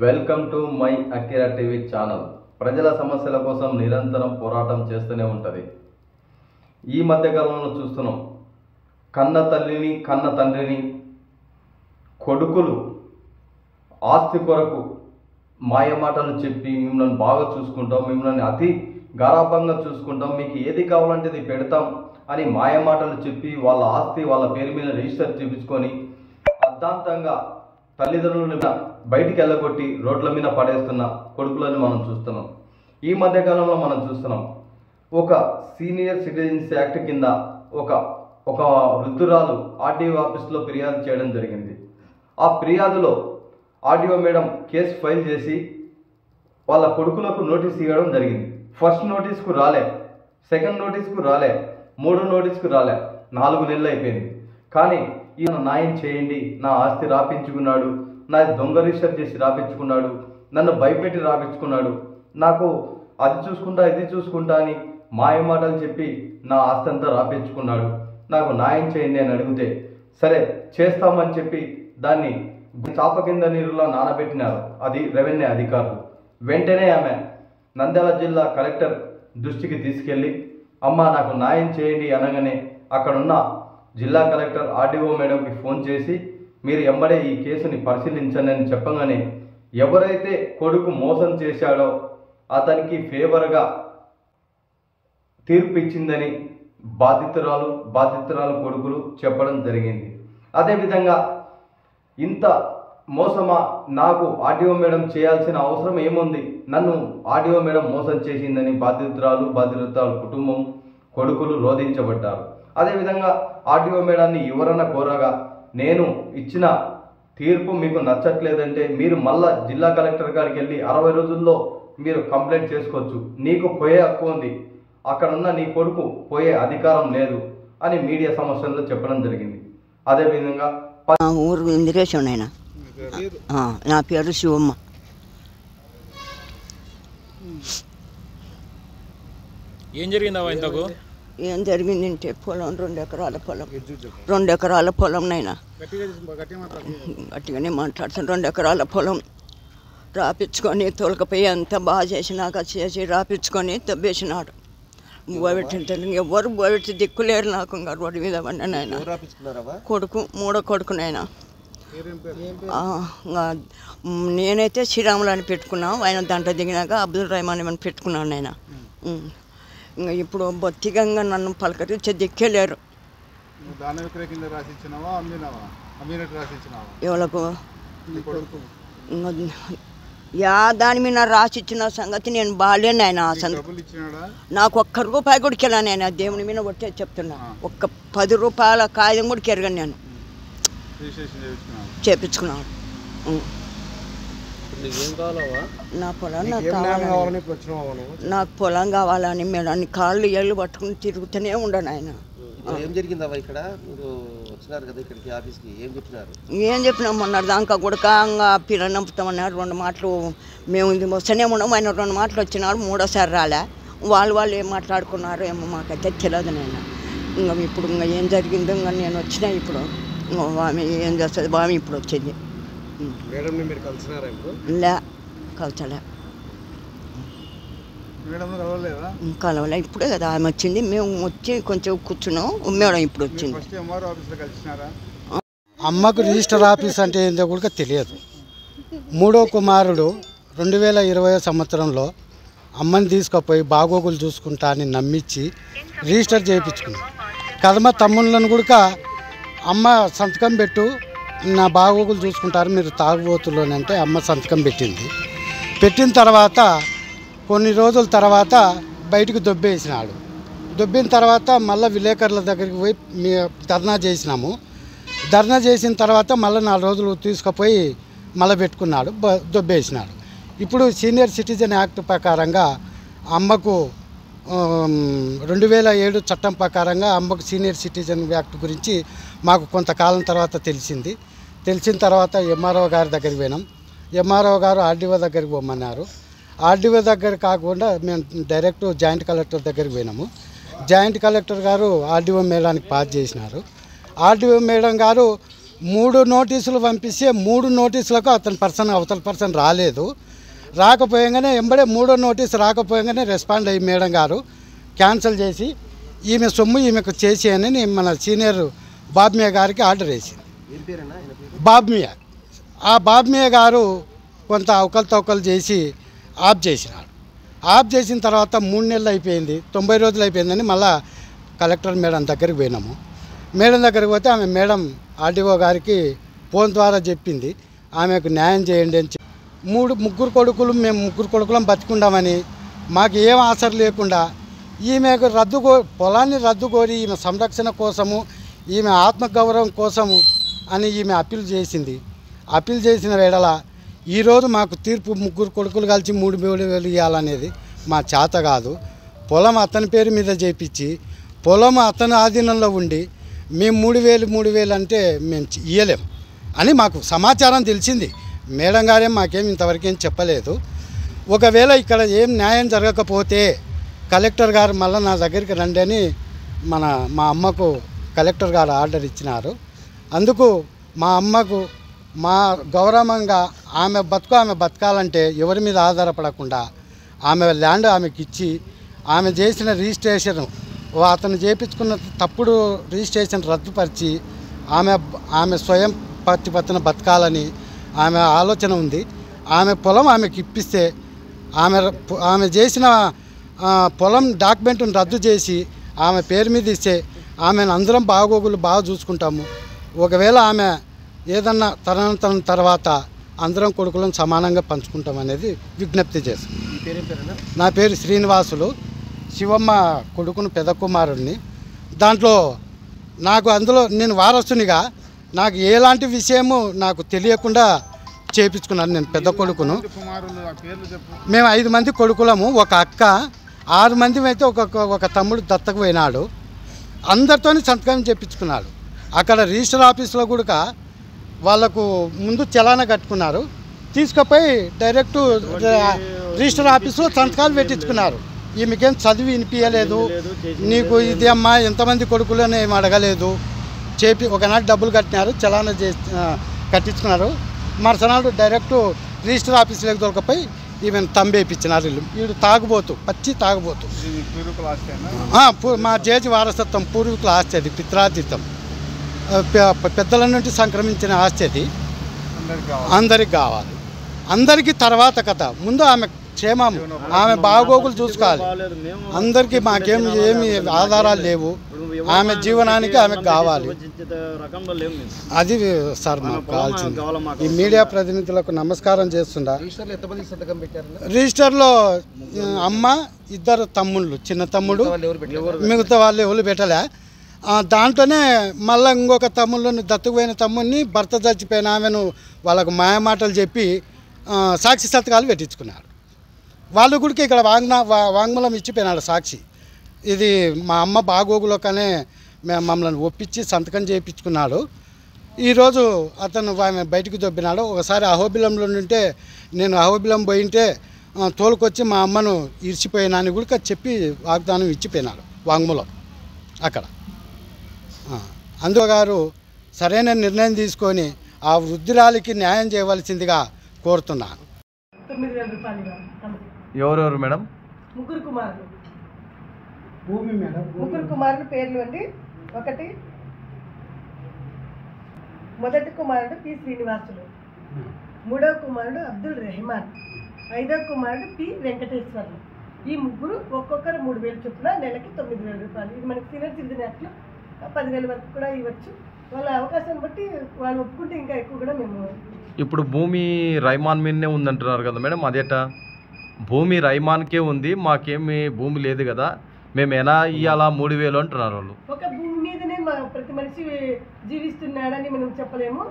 Welcome to my Akira TV channel. ప్రజల సమస్యల కోసం నిరంతరం పోరాటం చేస్తూనే ఉంటుంది. ఈ మధ్యకాలంలో చూస్తున్నాం, కన్న తల్లిని కన్న తండ్రిని కొడుకులు ఆస్తి కొరకు మాయమాటలు చెప్పి మిమ్మల్ని బాగా చూసుకుంటాం, మిమ్మల్ని అతి గారాభంగా చూసుకుంటాం, మీకు ఏది కావాలంటే అది పెడతాం అని మాయమాటలు చెప్పి వాళ్ళ ఆస్తి వాళ్ళ పేరు మీద రిజిస్టర్ చేయించుకొని అర్ధాంతంగా తల్లిదండ్రులను బయటికి వెళ్ళగొట్టి రోడ్ల మీద పడేస్తున్న కొడుకులను మనం చూస్తున్నాం. ఈ మధ్యకాలంలో మనం చూస్తున్నాం, ఒక సీనియర్ సిటిజన్స్ యాక్ట్ కింద ఒక వృద్ధురాలు ఆర్డీఓ ఆఫీస్లో ఫిర్యాదు చేయడం జరిగింది. ఆ ఫిర్యాదులో ఆర్డీఓ మేడం కేసు ఫైల్ చేసి వాళ్ళ కొడుకులకు నోటీస్ ఇవ్వడం జరిగింది. ఫస్ట్ నోటీస్కు రాలే, సెకండ్ నోటీస్కు రాలే, మూడో నోటీస్కు రాలే, 4 నెలలు అయిపోయింది. కానీ ఈయన న్యాయం చేయండి, నా ఆస్తి రాపించుకున్నాడు, నా దొంగ రిజిస్టర్ చేసి రాపించుకున్నాడు, నన్ను భయపెట్టి రాపించుకున్నాడు, నాకు అది చూసుకుంటా ఇది చూసుకుంటా అని మాయమాటలు చెప్పి నా ఆస్తి అంతా రాపించుకున్నాడు, నాకు న్యాయం చేయండి అని అడిగితే సరే చేస్తామని చెప్పి దాన్ని చాప కింద నీరులో నానబెట్టినారు అది రెవెన్యూ అధికారులు. వెంటనే ఆమె నంద్యాల జిల్లా కలెక్టర్ దృష్టికి తీసుకెళ్ళి అమ్మ నాకు న్యాయం చేయండి అనగానే అక్కడున్న జిల్లా కలెక్టర్ ఆర్డీఓ మేడంకి ఫోన్ చేసి మీరు ఎంబడే ఈ కేసుని పరిశీలించండి అని చెప్పగానే ఎవరైతే కొడుకు మోసం చేశాడో అతనికి ఫేవర్గా తీర్పు ఇచ్చిందని బాధితురాలు కొడుకులు చెప్పడం జరిగింది. అదేవిధంగా ఇంత మోసమా, నాకు ఆర్డీఓ మేడం చేయాల్సిన అవసరం ఏముంది, నన్ను ఆర్డీఓ మేడం మోసం చేసిందని బాధితురాలు కుటుంబం కొడుకులు రోధించబడ్డారు. అదేవిధంగా ఆర్డీఓ మేడాన్ని ఎవరన్నా కోరగా నేను ఇచ్చిన తీర్పు మీకు నచ్చట్లేదంటే మీరు మళ్ళా జిల్లా కలెక్టర్ గారికి వెళ్ళి 60 రోజుల్లో మీరు కంప్లైంట్ చేసుకోవచ్చు, నీకు పోయే హక్కు ఉంది, అక్కడున్న నీ కొడుకు పోయే అధికారం లేదు అని మీడియా సమస్యల్లో చెప్పడం జరిగింది. అదేవిధంగా ఊరు ఇందిరేశం ఆయన, నా పేరు శివమ్మ. ఏం జరిగిందా ఇంతకు? ఏం జరిగిందంటే పొలం 2 ఎకరాల పొలం, 2 ఎకరాల పొలం నైనా గట్టిగానే మాట్లాడుతాను. 2 ఎకరాల పొలం రాపించుకొని తోలకపోయి అంతా బాగా చేసినాక చేసి రాపించుకొని తవ్వేసినాడు. ఎవరు బోబెట్టి దిక్కులేరు నాకు. ఇంకా రోడ్డు మీద పడిన నాయన కొడుకు, 3వ కొడుకు నాయన. నేనైతే శ్రీరాములు అని పెట్టుకున్నాను, ఆయన దాంట్లో దిగినాక అబ్దుల్ రహమాన్ అని పెట్టుకున్నాను నాయన. ఇంకా ఇప్పుడు బొత్తికంగా నన్ను పలకరించే దిక్కేలేరు. ఎవరికి దాని మీద రాసిచ్చిన సంగతి నేను బాగాలేను ఆయన. నాకు 1 రూపాయి కూడా కెలా నేను దేవుని మీద కొట్టే చెప్తున్నా. 10 రూపాయల కాగితం కూడా కెరగను నేను, చేపించుకున్నాను. నా పొలం నాకు కావాలని, నాకు పొలం కావాలని మేడాన్ని కాళ్ళు ఏళ్ళు పట్టుకుని తిరుగుతూనే ఉండను ఆయన. ఏం చెప్పినా మొన్నటి దాకా గుడకంగా పిల్ల నంపుతామన్నారు. 2 మాటలు మేము వస్తూనే ఉన్నాము, ఆయన 2 మాటలు వచ్చినాడు, 3వసారి రాలే. వాళ్ళు ఏం మాట్లాడుకున్నారో ఏమో మాకైతే తెలియదు నేను. ఇంకా ఇప్పుడు ఇంకా ఏం జరిగిందో ఇంకా నేను వచ్చినా ఇప్పుడు ఆమె ఏం చేస్తుంది, ఆమె ఇప్పుడు వచ్చింది. లే కలచలే, కలవలే. ఇప్పుడే కదా ఆమె వచ్చింది, మేము వచ్చి కొంచెం కూర్చున్నాం. మేడం ఇప్పుడు వచ్చింది. అమ్మకు రిజిస్టర్ ఆఫీస్ అంటే ఏందో కూడా తెలియదు. 3వ కుమారుడు 2020 సంవత్సరంలో అమ్మని తీసుకుపోయి బాగోగులు చూసుకుంటా అని నమ్మించి రిజిస్టర్ చేయించుకున్నాడు. కదమ తమ్ముళ్ళను కూడా అమ్మ సంతకం పెట్టు, నా బాగోగులు చూసుకుంటారు మీరు తాగుబోతుల్లోనే అంటే అమ్మ సంతకం పెట్టింది. పెట్టిన తర్వాత కొన్ని రోజుల తర్వాత బయటకు దొబ్బేసినాడు. దొబ్బిన తర్వాత మళ్ళీ విలేకరుల దగ్గరికి పోయి ధర్నా చేసినాము. ధర్నా చేసిన తర్వాత మళ్ళీ 4 రోజులు తీసుకుపోయి మళ్ళీ పెట్టుకున్నాడు, దొబ్బేసినాడు. ఇప్పుడు సీనియర్ సిటిజన్ యాక్ట్ ప్రకారంగా అమ్మకు 2007 చట్టం ప్రకారంగా అమ్మకు సీనియర్ సిటిజన్ యాక్ట్ గురించి మాకు కొంతకాలం తర్వాత తెలిసిన తర్వాత ఎంఆర్ఓ గారి దగ్గరికి పోయినాం. ఎంఆర్ఓ గారు ఆర్డీఓ దగ్గరికి పోమన్నారు. ఆర్డీఓ దగ్గర కాకుండా మేము డైరెక్ట్ జాయింట్ కలెక్టర్ దగ్గరికి పోయినాము. జాయింట్ కలెక్టర్ గారు ఆర్డీఓ మేడానికి పాస్ చేసినారు. ఆర్డీఓ మేడం గారు 3 నోటీసులు పంపిస్తే 3 నోటీసులకు అవతల పర్సన్ రాలేదు. రాకపోయంగానే ఎంబడే 3వ నోటీసు రాకపోయంగానే రెస్పాండ్ అయ్యి మేడం గారు క్యాన్సిల్ చేసి ఈమె సొమ్ము ఈమెకు చేసి అని మన సీనియర్ బాబ్మియా గారికి ఆర్డర్ వేసింది. బాబ్మియా ఆ బాబ్మియా గారు కొంత అవకలు చేసి ఆఫ్ చేసినాడు. ఆఫ్ చేసిన తర్వాత 3 నెలలు అయిపోయింది, 90 రోజులు అయిపోయిందని మళ్ళా కలెక్టర్ మేడం దగ్గరికి పోయినాము. మేడం దగ్గరికి పోతే ఆమె మేడం ఆర్డీఓ గారికి ఫోన్ ద్వారా చెప్పింది ఆమెకు న్యాయం చేయండి అని. ముగ్గురు కొడుకులం బతికుండామని మాకు ఏం ఆసరు లేకుండా ఈమెకు పొలాన్ని రద్దు కోరి ఈమె సంరక్షణ కోసము ఈమె ఆత్మగౌరవం కోసము అని ఈమె అప్పీల్ చేసింది. అప్పీల్ చేసిన వేళ ఈరోజు మాకు తీర్పు 3 కొడుకులు కలిసి 3,000 ఇవ్వాలనేది మా చేత కాదు. పొలం అతని పేరు మీద చేపించి పొలం అతని ఆధీనంలో ఉండి మేము 3,000 అంటే మేము ఇయ్యలేం అని మాకు సమాచారం తెలిసింది. మేడం గారేం మాకేం ఇంతవరకు ఏం చెప్పలేదు. ఒకవేళ ఇక్కడ ఏం న్యాయం జరగకపోతే కలెక్టర్ గారు మళ్ళీ నా దగ్గరికి రండి అని మా అమ్మకు కలెక్టర్ గారు ఆర్డర్ ఇచ్చినారు. అందుకు మా అమ్మకు మా గౌరవంగా ఆమె బతకాలంటే ఎవరి మీద ఆధారపడకుండా ఆమె ల్యాండ్ ఆమెకి ఇచ్చి ఆమె చేసిన రిజిస్ట్రేషన్ అతను చేయించుకున్న తప్పుడు రిజిస్ట్రేషన్ రద్దుపరిచి ఆమె స్వయం ప్రతిపత్తిన బతకాలని ఆమె ఆలోచన ఉంది. ఆమె పొలం ఆమెకి ఇప్పిస్తే ఆమె చేసిన పొలం డాక్యుమెంట్ను రద్దు చేసి ఆమె పేరు మీద ఇస్తే ఆమెను అందరం బాగా చూసుకుంటాము. ఒకవేళ ఆమె ఏదన్నా తదనంతరం తర్వాత అందరం కొడుకులను సమానంగా పంచుకుంటాం అనేది విజ్ఞప్తి చేస్తాం. నా పేరు శ్రీనివాసులు, శివమ్మ కొడుకును పెద్ద కుమారుడిని. దాంట్లో అందులో నేను వారసునిగా నాకు ఎలాంటి విషయము నాకు తెలియకుండా చేయించుకున్నాను. నేను పెద్ద కొడుకును. మేము 5 మంది కొడుకులము, ఒక అక్క, 6 మంది అయితే ఒక తమ్ముడు దత్తకు పోయినాడు. అందరితో సంతకం చేయించుకున్నాడు. అక్కడ రిజిస్టర్ ఆఫీస్లో కూడా వాళ్ళకు ముందు చలానా కట్టుకున్నారు. తీసుకుపోయి డైరెక్ట్ రిజిస్టర్ ఆఫీస్లో సంతకాలు పెట్టించుకున్నారు. ఈమెకేం చదివి వినిపించలేదు, నీకు ఇది అమ్మా ఎంతమంది కొడుకులని ఏమి అడగలేదు. ఒకనాడు డబ్బులు కట్టినారు, చలానా కట్టించుకున్నారు. మరుసనాడు డైరెక్ట్ రిజిస్టర్ ఆఫీస్లోకి దొరకపోయి ఈమెను తంబేపించినారు. వీడు పచ్చి తాగుబోతు. మా జేజి వారసత్వం, పూర్వీకుల ఆస్తి అది, పిత్రాతీతం, పెద్దల నుండి సంక్రమించిన ఆస్తి అది. అందరికి కావాలి. అందరికీ తర్వాత కథ. ముందు ఆమె క్షేమం, ఆమె బాగోగులు చూసుకోవాలి. అందరికీ ఏమి ఆధారాలు లేవు. ఆమె జీవనానికి ఆమెకు కావాలి. అది సార్ మాకు కావాల్సింది. ఈ మీడియా ప్రతినిధులకు నమస్కారం చేస్తుండా. రిజిస్టర్లో అమ్మ, 2 తమ్ముళ్ళు, చిన్న తమ్ముడు, మిగతా వాళ్ళు ఎవరు పెట్టలే. దాంట్లోనే మళ్ళీ ఇంకొక తమ్ముళ్ళని, దత్తుకుపోయిన తమ్ముడిని, భర్త చచ్చిపోయిన ఆమెను వాళ్ళకు మాయమాటలు చెప్పి సాక్షి సంతకాలు పెట్టించుకున్నారు. వాళ్ళు కూడా ఇక్కడ వాంగ్మూలం ఇచ్చిపోయినాడు సాక్షి. ఇది మా అమ్మ బాగోగులోకనే మమ్మల్ని ఒప్పించి సంతకం చేయించుకున్నాడు. ఈరోజు అతను ఆమె బయటికి దొబ్బినాడు. ఒకసారి అహోబిలంలో ఉంటే నేను అహోబిలం పోయింటే తోలుకొచ్చి మా అమ్మను ఇరిచిపోయినా అని కూడా చెప్పి వాగ్దానం ఇచ్చిపోయినాడు వాంగ్మూలం అక్కడ. అందులో గారు సరైన నిర్ణయం తీసుకొని ఆ వృద్ధురాలికి న్యాయం చేయవలసిందిగా కోరుతున్నాను. 9,000 రూపాయలు. ఎవరెవరు మేడం? 3 కుమారులు. భూమి మేడం. 3 కుమారుల పేర్లు అండి. మొదటి కుమారుడు పి శ్రీనివాసులు, 3వ కుమారుడు అబ్దుల్ రెహమాన్, 5వ కుమారుడు పి వెంకటేశ్వర్లు. ఈ 3 ఒక్కొక్కరు 3,000 చొప్పున నెలకి 9,000 రూపాయలు. ఇది మనకి సీనియర్ సిటిజన్ యాక్ట్లో 10,000 వరకు కూడా ఇవ్వచ్చు. వాళ్ళ అవకాశాన్ని బట్టి వాళ్ళు ఒప్పుకుంటే ఇంకా ఎక్కువ కూడా మేము. ఇప్పుడు భూమి రైమాన్ మీదనే ఉందంటున్నారు కదా మేడం, అదేటా? భూమి రైమాన్కే ఉంది, మాకేమి భూమి లేదు కదా, మేము ఎలా ఇవ్వాలా 3,000 అంటున్నారు వాళ్ళు. ఒక భూమి మీదనే ప్రతి మనిషి జీవిస్తున్నాడని మనం చెప్పలేము.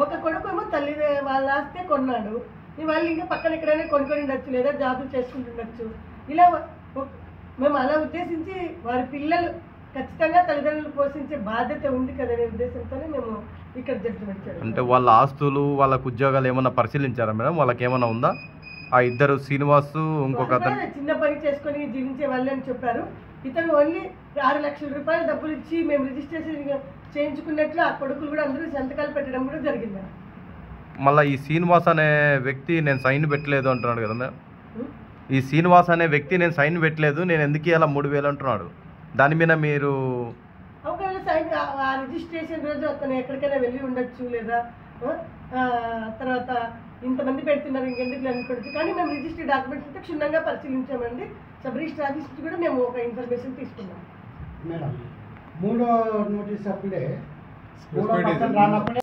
ఒక కొడుకు ఏమో తల్లి వాళ్ళ ఆస్తే కొన్నాడు, వాళ్ళు ఇంకా పక్కన ఎక్కడైనా కొనుక్కొని ఉండొచ్చు, లేదా జాబులు చేసుకుంటుండొచ్చు. ఇలా మేము అలా ఉద్దేశించి వారి పిల్లలు ఖచ్చితంగా తల్లిదండ్రులు పోషించే బాధ్యత ఉంది కదనే ఉద్దేశంతోనే మేము ఇక్కడ జడ్జిమెంట్ చేయాలి. అంటే వాళ్ళ ఆస్తులు, వాళ్ళకు ఉద్యోగాలు ఏమన్నా పరిశీలించారా మేడం? వాళ్ళకి ఏమన్నా ఉందా? ఆ ఇద్దరు శ్రీనివాసు ఇంకొక వాళ్ళు అతను కూడా చిన్న పని చేసుకొని జీవించే వాళ్ళే అని చెప్పారు. ఇతను ఓన్లీ 6 లక్షల రూపాయలు డబ్బులు ఇచ్చి మేము రిజిస్ట్రేషన్ చేయించుకున్నట్లు ఆ కొడుకులు కూడా అందరూ సంతకాలు పెట్టడం కూడా జరిగింది. మళ్ళీ ఈ శ్రీనివాస్ అనే వ్యక్తి నేను సైన్ పెట్టలేదు అంటున్నాడు కదా మేడం. ఈ శ్రీనివాస్ అనే వ్యక్తి నేను సైన్ పెట్టలేదు, నేను ఎందుకు ఇలా 3,000 అంటున్నాడు. దాని మీద మీరు ఒకవేళ సైన్ ఆ రిజిస్ట్రేషన్ రోజు అతను ఎక్కడికైనా వెళ్ళి ఉండొచ్చు, లేదా తర్వాత ఇంతమంది పెడుతున్నారు ఇంకెందుకు అనుకోవచ్చు. కానీ మేము రిజిస్టర్ డాక్యుమెంట్స్ అయితే క్షుణ్ణంగా పరిశీలించామండి. సబ్ రిజిస్టర్ ఆఫీస్ నుంచి కూడా మేము ఒక ఇన్ఫర్మేషన్ తీసుకున్నాం మేడం. 3వ నోటీస్ అప్పుడే 3వ పర్సన్ రానప్పుడే